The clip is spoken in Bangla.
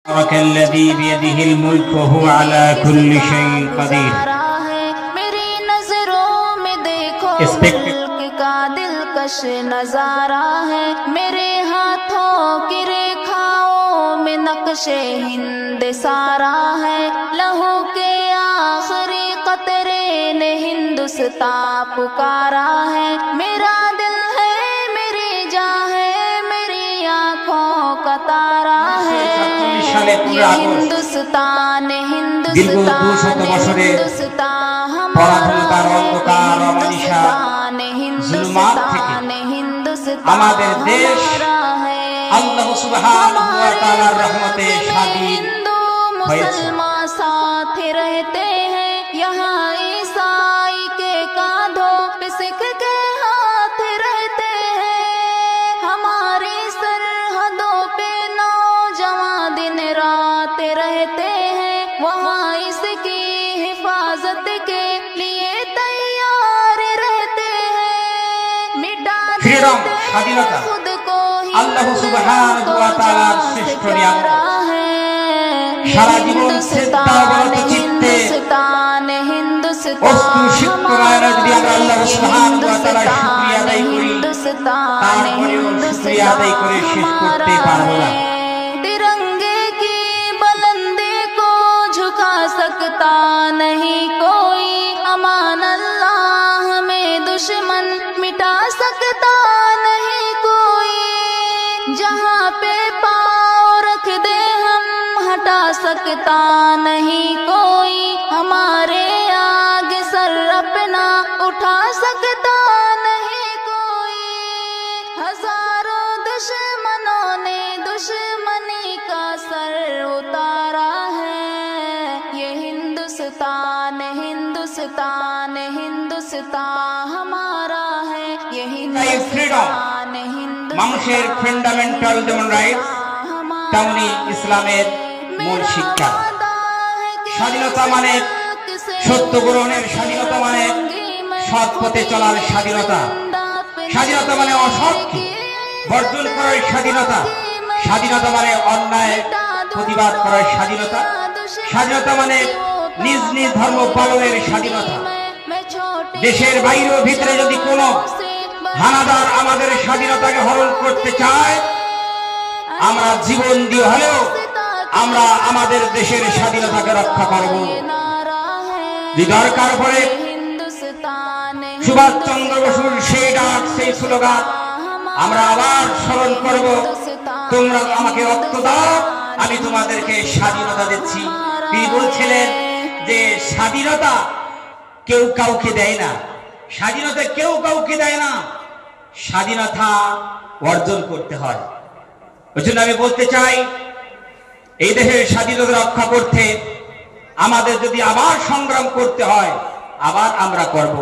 الذي بيده الملك وهو على كل شيء قدير। मेरी नजरों में देखो मुल्क का दिलकश नजारा है, मेरे हाथों की रेखाओं में नक्शे हिंद सारा है, लहू के आखिरी कतरे ने हिंदुस्तान पुकारा है, मेरा दिल है मेरी जान है मेरी आंखों का तारा है, ये हिंदुस्तान हिंदुस्तान हिंदुस्तान हमारा हिंदुस्तान हिंदुस्तान हिंदुस्तान আমাদের দেশ আল্লাহ সুবহানাহু ওয়া তাআলার রহমতে স্বাধীন হয়েছে। मुसलमान साथ रहते हैं, यहाँ ईसाई के कांधों पे सिख के हाथ रहते हैं, हमारी सरहदों पे नौजवान दिन रात रहते हैं, वहाँ इसकी हिफाजत के लिए तैयार रहते हैं, मिटा फ्रीडम देते স্বাধীনতা हैं खुद को ही আল্লাহ সুবহানাহু ওয়া তাআলার শ্রেষ্ঠ নিয়ামত। সারা জীবন শ্রদ্ধাবনত চিত্তে অস্তুসিক্ত মায়েরা যদি আমরা আল্লাহ সুবহানাহু ওয়া তাআলার শুকরিয়া আদায় করি, তারপরেও শুকরিয়া আদায় করে শেষ করতে পারবো না। तिरंगे की बुलंदी को झुका सकता नहीं कोई, अमान अल्लाह में दुश्मन मिटा सकता नहीं कोई, जहाँ पे पाँव रख दे हम हटा सकता नहीं कोई, हमारे आगे सर अपना उठा सकता नहीं कोई, हजारों दुश्मनों ने दुश्मनी का सर उतारा है, ये हिंदुस्तान हिंदुस्तान हिंदुस्तान हमारा है, ये हिंदुस्तान মানুষের ফান্ডামেন্টাল যেমন রাইট তেমনি ইসলামের মূল শিক্ষা। স্বাধীনতা মানে সত্য গ্রহণের স্বাধীনতা, মানে সৎ পথে চলার স্বাধীনতা, স্বাধীনতা মানে অসৎকে বর্জন করার স্বাধীনতা, স্বাধীনতা মানে অন্যায় প্রতিবাদ করার স্বাধীনতা, স্বাধীনতা মানে নিজ নিজ ধর্ম পালনের স্বাধীনতা। দেশের বাইরে ও ভিতরে যদি কোনো হানাদার আমাদের স্বাধীনতাকে হরণ করতে চায়, আমরা জীবন দিয়ে হলেও আমরা আমাদের দেশের স্বাধীনতাকে রক্ষা করব। যদি দরকার পড়ে সুভাষচন্দ্র বসুর সেই ডাক সেই স্লোগান আমরা আবার স্মরণ করব, তোমরা আমাকে রক্ত দাও আমি তোমাদেরকে স্বাধীনতা দিচ্ছি। তিনি বলছিলেন যে স্বাধীনতা কেউ কাউকে দেয় না, স্বাধীনতা কেউ কাউকে দেয় না, স্বাধীনতা অর্জন করতে হয়। ওই জন্য আমি বলতে চাই, এই দেশের স্বাধীনতা রক্ষা করতে আমাদের যদি আবার সংগ্রাম করতে হয়, আবার আমরা করব।